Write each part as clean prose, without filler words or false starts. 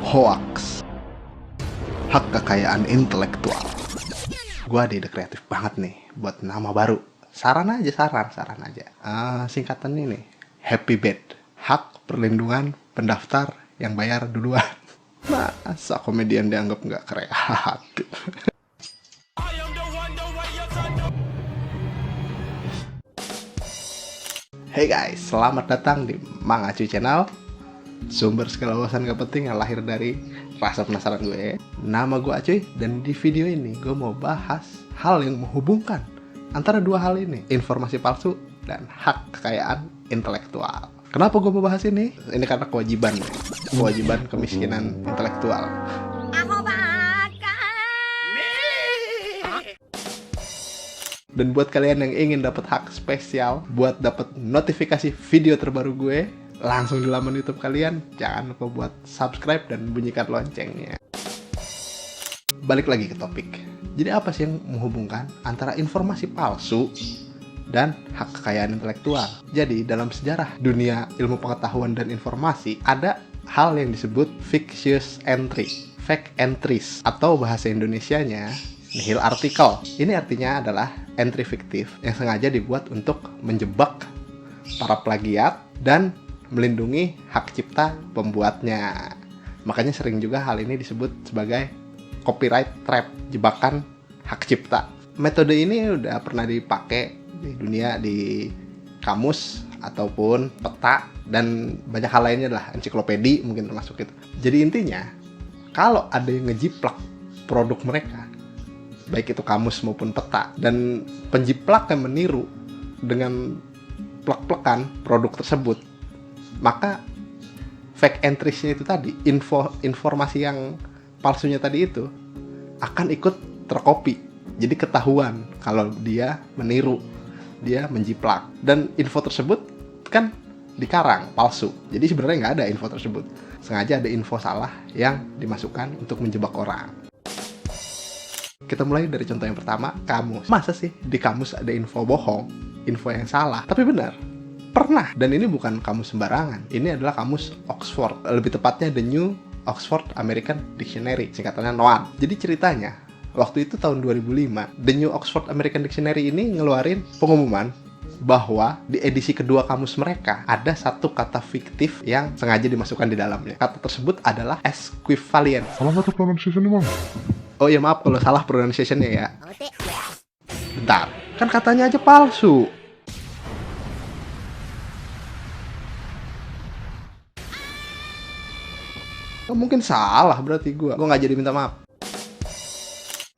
Hoax, hak kekayaan intelektual. Gua ide kreatif banget nih buat nama baru. Saran aja. Singkatan ini Happy Bed, hak perlindungan pendaftar yang bayar duluan. Masa komedian dianggap nggak kreatif? Hey guys, selamat datang di Mang Acuy Channel. Sumber segala wawasan gak penting yang lahir dari rasa penasaran gue. Nama gue Acuy, dan di video ini gue mau bahas hal yang menghubungkan antara dua hal ini, informasi palsu dan hak kekayaan intelektual. Kenapa gue mau bahas ini? Ini karena kewajiban kemiskinan intelektual. Dan buat kalian yang ingin dapat hak spesial buat dapat notifikasi video terbaru gue, langsung di laman YouTube kalian, jangan lupa buat subscribe dan bunyikan loncengnya. Balik lagi ke topik. Jadi apa sih yang menghubungkan antara informasi palsu dan hak kekayaan intelektual? Jadi dalam sejarah dunia ilmu pengetahuan dan informasi ada hal yang disebut fictitious entry, fake entries, atau bahasa Indonesianya nihil artikel. Ini artinya adalah entry fiktif yang sengaja dibuat untuk menjebak para plagiat dan melindungi hak cipta pembuatnya. Makanya sering juga hal ini disebut sebagai copyright trap, jebakan hak cipta. Metode ini udah pernah dipakai di dunia di kamus ataupun peta dan banyak hal lainnya lah, ensiklopedi mungkin termasuk itu. Jadi intinya, kalau ada yang ngejiplak produk mereka, baik itu kamus maupun peta, dan penjiplak yang meniru dengan plek-plekan produk tersebut, maka fake entries-nya itu tadi, informasi yang palsunya tadi itu akan ikut tercopy. Jadi ketahuan kalau dia meniru, dia menjiplak, dan info tersebut kan dikarang, palsu. Jadi sebenarnya nggak ada info tersebut, sengaja ada info salah yang dimasukkan untuk menjebak orang. Kita mulai dari contoh yang pertama, kamus. Masa sih di kamus ada info bohong, info yang salah, tapi benar? Pernah, dan ini bukan kamus sembarangan. Ini adalah kamus Oxford, lebih tepatnya The New Oxford American Dictionary, singkatannya NOAD. Jadi ceritanya, waktu itu tahun 2005, The New Oxford American Dictionary ini ngeluarin pengumuman bahwa di edisi kedua kamus mereka ada satu kata fiktif yang sengaja dimasukkan di dalamnya. Kata tersebut adalah equivalent. Salah satu pronunciation Bang. Oh ya, maaf kalau salah pronunciation-nya ya. Bentar, kan katanya aja palsu. Oh, mungkin salah berarti gue nggak jadi minta maaf.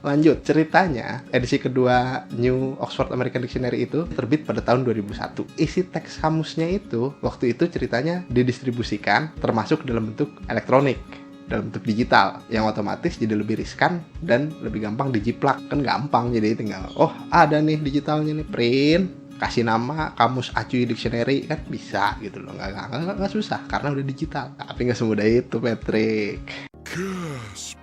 Lanjut, ceritanya edisi kedua New Oxford American Dictionary itu terbit pada tahun 2001. Isi teks kamusnya itu waktu itu ceritanya didistribusikan termasuk dalam bentuk elektronik, dalam bentuk digital, yang otomatis jadi lebih riskan dan lebih gampang dijiplak. Kan gampang, jadi tinggal ada nih digitalnya nih, print, kasih nama kamus Acuy Dictionary, kan bisa gitu loh. Nggak susah karena udah digital. Tapi nggak semudah itu, Patrick. Gasp.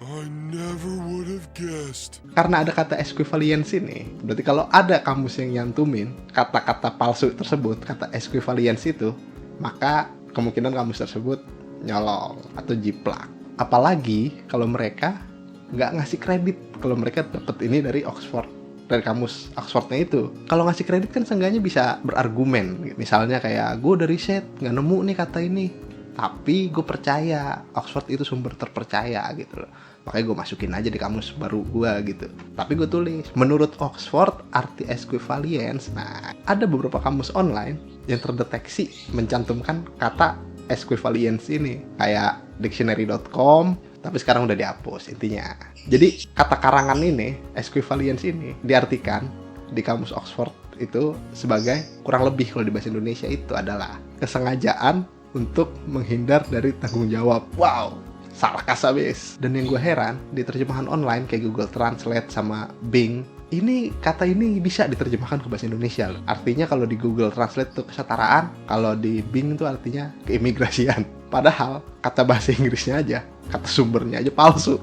I never would have guessed. Karena ada kata equivalence ini, berarti kalau ada kamus yang nyantumin kata-kata palsu tersebut, kata equivalence itu, maka kemungkinan kamus tersebut nyolong atau jiplak. Apalagi kalau mereka nggak ngasih kredit, kalau mereka dapat ini dari Oxford, dari kamus Oxfordnya itu. Kalau ngasih kredit kan seenggaknya bisa berargumen, misalnya kayak gue udah riset nggak nemu nih kata ini, tapi gue percaya Oxford itu sumber terpercaya gitu loh, makanya gue masukin aja di kamus baru gue gitu. Tapi gue tulis menurut Oxford arti equivalence. Nah, ada beberapa kamus online yang terdeteksi mencantumkan kata equivalence ini, kayak dictionary.com, tapi sekarang udah dihapus intinya. Jadi kata karangan ini, equivalence ini, diartikan di kamus Oxford itu sebagai, kurang lebih kalau di bahasa Indonesia itu adalah kesengajaan untuk menghindar dari tanggung jawab. Wow, sarkas abis. Dan yang gue heran, di terjemahan online kayak Google Translate sama Bing, ini kata ini bisa diterjemahkan ke bahasa Indonesia loh. Artinya kalau di Google Translate itu kesetaraan, kalau di Bing itu artinya keimigrasian. Padahal kata bahasa Inggrisnya aja, kata sumbernya aja palsu.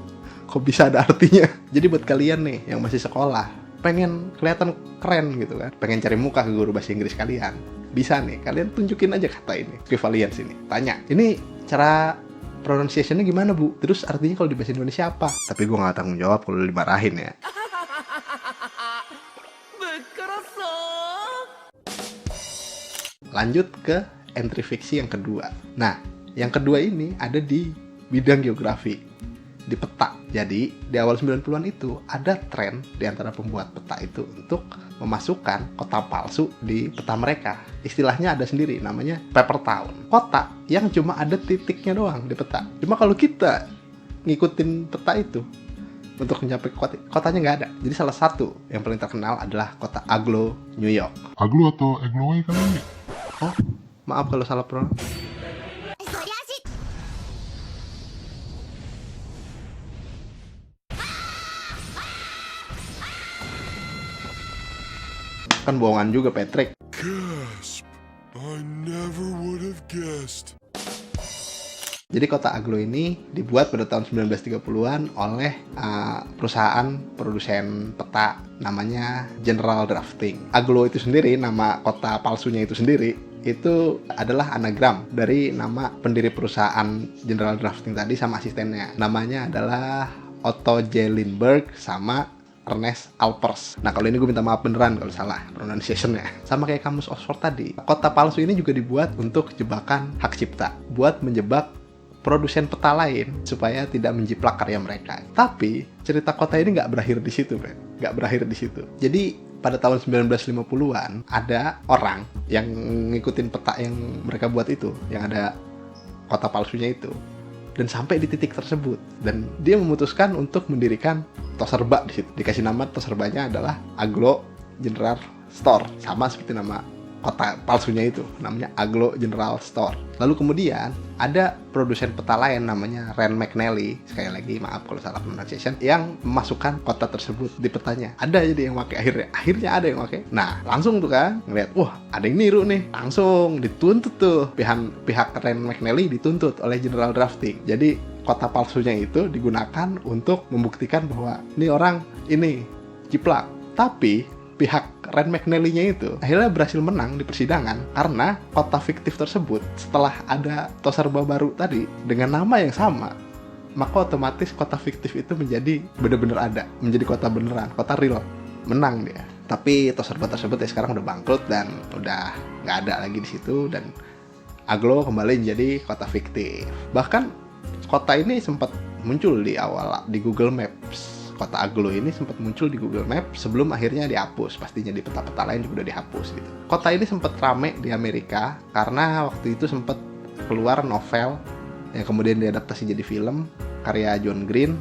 Kok bisa ada artinya? Jadi buat kalian nih yang masih sekolah, pengen kelihatan keren gitu kan, pengen cari muka ke guru bahasa Inggris kalian, bisa nih, kalian tunjukin aja kata ini, equivalence ini. Tanya, ini cara pronunciation-nya gimana bu? Terus artinya kalau di bahasa Indonesia apa? Tapi gue gak tanggung jawab kalau dimarahin ya. Lanjut ke entry fiksi yang kedua. Nah, yang kedua ini ada di bidang geografi, di peta. Jadi, di awal 90-an itu ada tren di antara pembuat peta itu untuk memasukkan kota palsu di peta mereka. Istilahnya ada sendiri, namanya paper town. Kota yang cuma ada titiknya doang di peta. Cuma kalau kita ngikutin peta itu untuk mencapai kotanya nggak ada. Jadi salah satu yang paling terkenal adalah kota Aglo, New York. Aglo atau Egloe kali? Oh, maaf kalau salah pronoun. Kan bohongan juga, Patrick. Gasp! I never would have guessed. Jadi kota Aglo ini dibuat pada tahun 1930-an oleh perusahaan produsen peta namanya General Drafting. Aglo itu sendiri, nama kota palsunya itu sendiri, itu adalah anagram dari nama pendiri perusahaan General Drafting tadi sama asistennya. Namanya adalah Otto J. Lindbergh sama Ernest Alpers. Nah, kalau ini gue minta maaf beneran kalau salah pronunciation-nya. Sama kayak kamus Oxford tadi, kota palsu ini juga dibuat untuk jebakan hak cipta, buat menjebak produsen peta lain supaya tidak menjiplak karya mereka. Tapi cerita kota ini nggak berakhir di situ, Ben. Nggak berakhir di situ. Jadi pada tahun 1950-an ada orang yang ngikutin peta yang mereka buat itu, yang ada kota palsunya itu, dan sampai di titik tersebut, dan dia memutuskan untuk mendirikan toserba di situ. Dikasih nama toserbanya adalah Aglo General Store, sama seperti nama kota palsunya itu, namanya Aglo General Store. Lalu kemudian ada produsen peta lain namanya Rand McNally, sekali lagi maaf kalau salah pronunciation, yang memasukkan kota tersebut di petanya. Ada jadi yang pakai akhirnya ada yang pakai. Nah, langsung tuh kan ngeliat, wah ada yang niru nih, langsung dituntut tuh pihak Rand McNally dituntut oleh General Drafting. Jadi kota palsunya itu digunakan untuk membuktikan bahwa ini orang ini jiplak. Tapi pihak Rand McNally-nya itu akhirnya berhasil menang di persidangan karena kota fiktif tersebut setelah ada toserba baru tadi dengan nama yang sama, maka otomatis kota fiktif itu menjadi benar-benar ada, menjadi kota beneran, kota real. Menang dia. Tapi toserba tersebut ya sekarang udah bangkrut dan udah nggak ada lagi di situ, dan Aglo kembali menjadi kota fiktif. Bahkan kota ini sempat muncul di awal di Google Maps. Kota Aglo ini sempat muncul di Google Maps sebelum akhirnya dihapus. Pastinya di peta-peta lain juga udah dihapus gitu. Kota ini sempat rame di Amerika karena waktu itu sempat keluar novel yang kemudian diadaptasi jadi film karya John Green,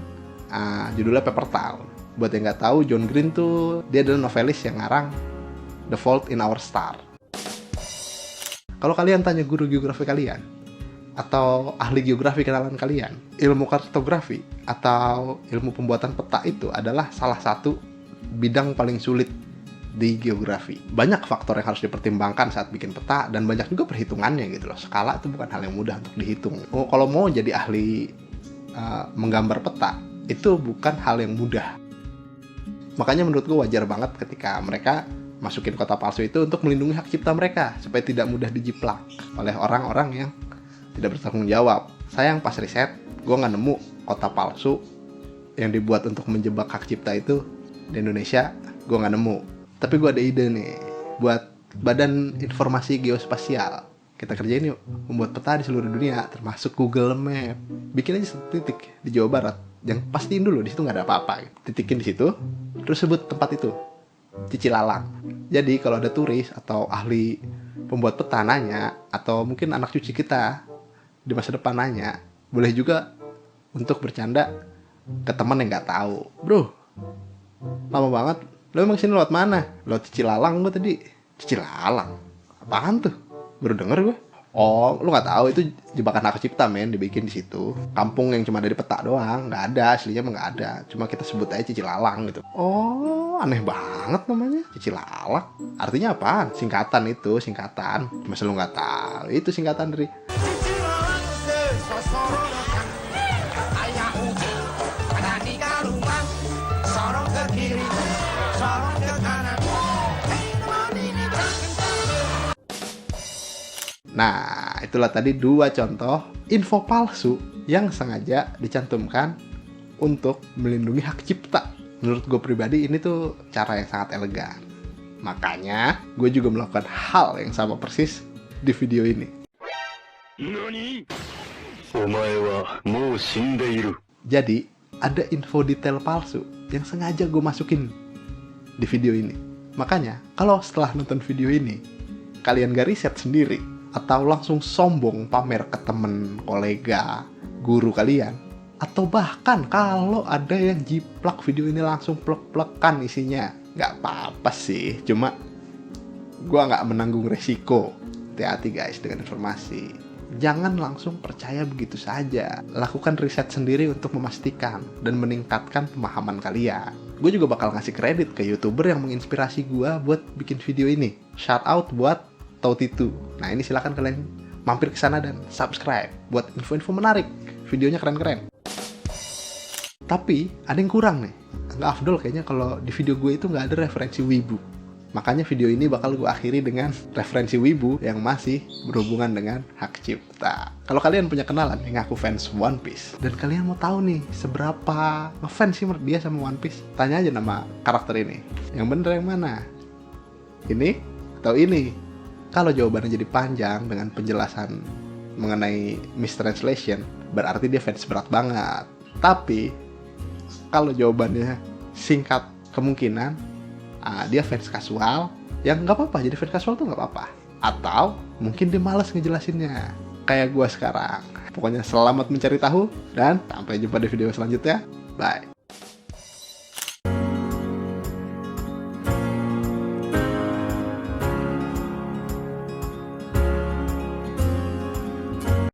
judulnya Paper Town. Buat yang nggak tahu, John Green tuh dia adalah novelis yang ngarang The Fault in Our Star. Kalau kalian tanya guru geografi kalian atau ahli geografi kenalan kalian, ilmu kartografi atau ilmu pembuatan peta itu adalah salah satu bidang paling sulit di geografi. Banyak faktor yang harus dipertimbangkan saat bikin peta dan banyak juga perhitungannya gitu loh. Skala itu bukan hal yang mudah untuk dihitung. Kalau mau jadi ahli menggambar peta, itu bukan hal yang mudah. Makanya menurut gue wajar banget ketika mereka masukin kota palsu itu untuk melindungi hak cipta mereka supaya tidak mudah dijiplak oleh orang-orang yang tidak bertanggung jawab. Sayang pas riset, gue nggak nemu kota palsu yang dibuat untuk menjebak hak cipta itu di Indonesia. Gue nggak nemu. Tapi gue ada ide nih buat Badan Informasi Geospasial. Kita kerjain yuk, membuat peta di seluruh dunia, termasuk Google Map. Bikin aja satu titik di Jawa Barat. Yang pastiin dulu di situ nggak ada apa-apa. Titikin di situ, terus sebut tempat itu Cicilalang. Jadi kalau ada turis atau ahli pembuat peta nanya, atau mungkin anak cucu kita di masa depan nanya, boleh juga untuk bercanda ke teman yang nggak tahu. Bro, lama banget. Lo emang sini lewat mana? Lewat Cicilalang gue tadi. Cicilalang? Apaan tuh? Baru denger gue. Oh, lo nggak tahu itu jebakan hak cipta men, dibikin di situ. Kampung yang cuma ada di peta doang, nggak ada, aslinya mah nggak ada. Cuma kita sebut aja Cicilalang gitu. Oh, aneh banget namanya Cicilalang. Artinya apaan? Singkatan itu, singkatan. Masa lo nggak tahu? Itu singkatan dari Nah, itulah tadi 2 contoh info palsu yang sengaja dicantumkan untuk melindungi hak cipta. Menurut gue pribadi ini tuh cara yang sangat elegan. Makanya gue juga melakukan hal yang sama persis di video ini. Jadi ada info detail palsu yang sengaja gue masukin di video ini. Makanya kalau setelah nonton video ini kalian gak riset sendiri atau langsung sombong pamer ke temen, kolega, guru kalian, atau bahkan kalau ada yang jiplak video ini langsung plek-plekan isinya, nggak apa-apa sih, cuma gue nggak menanggung resiko. Hati-hati guys dengan informasi, jangan langsung percaya begitu saja. Lakukan riset sendiri untuk memastikan dan meningkatkan pemahaman kalian. Gue juga bakal ngasih kredit ke YouTuber yang menginspirasi gue buat bikin video ini. Shout out buat Tautitu. Nah ini silahkan kalian mampir ke sana dan subscribe buat info-info menarik. Videonya keren-keren. Tapi ada yang kurang nih. Nggak afdol kayaknya kalau di video gue itu nggak ada referensi wibu. Makanya video ini bakal gue akhiri dengan referensi wibu yang masih berhubungan dengan hak cipta. Kalau kalian punya kenalan yang ngaku fans One Piece dan kalian mau tahu nih seberapa ngefans sih menurut dia sama One Piece, tanya aja nama karakter ini. Yang bener yang mana? Ini atau ini? Kalau jawabannya jadi panjang dengan penjelasan mengenai mistranslation, berarti dia fans berat banget. Tapi kalau jawabannya singkat, kemungkinan dia fans kasual, yang nggak apa-apa, jadi fans kasual tuh nggak apa-apa. Atau mungkin dia malas ngejelasinnya, kayak gue sekarang. Pokoknya selamat mencari tahu, dan sampai jumpa di video selanjutnya. Bye.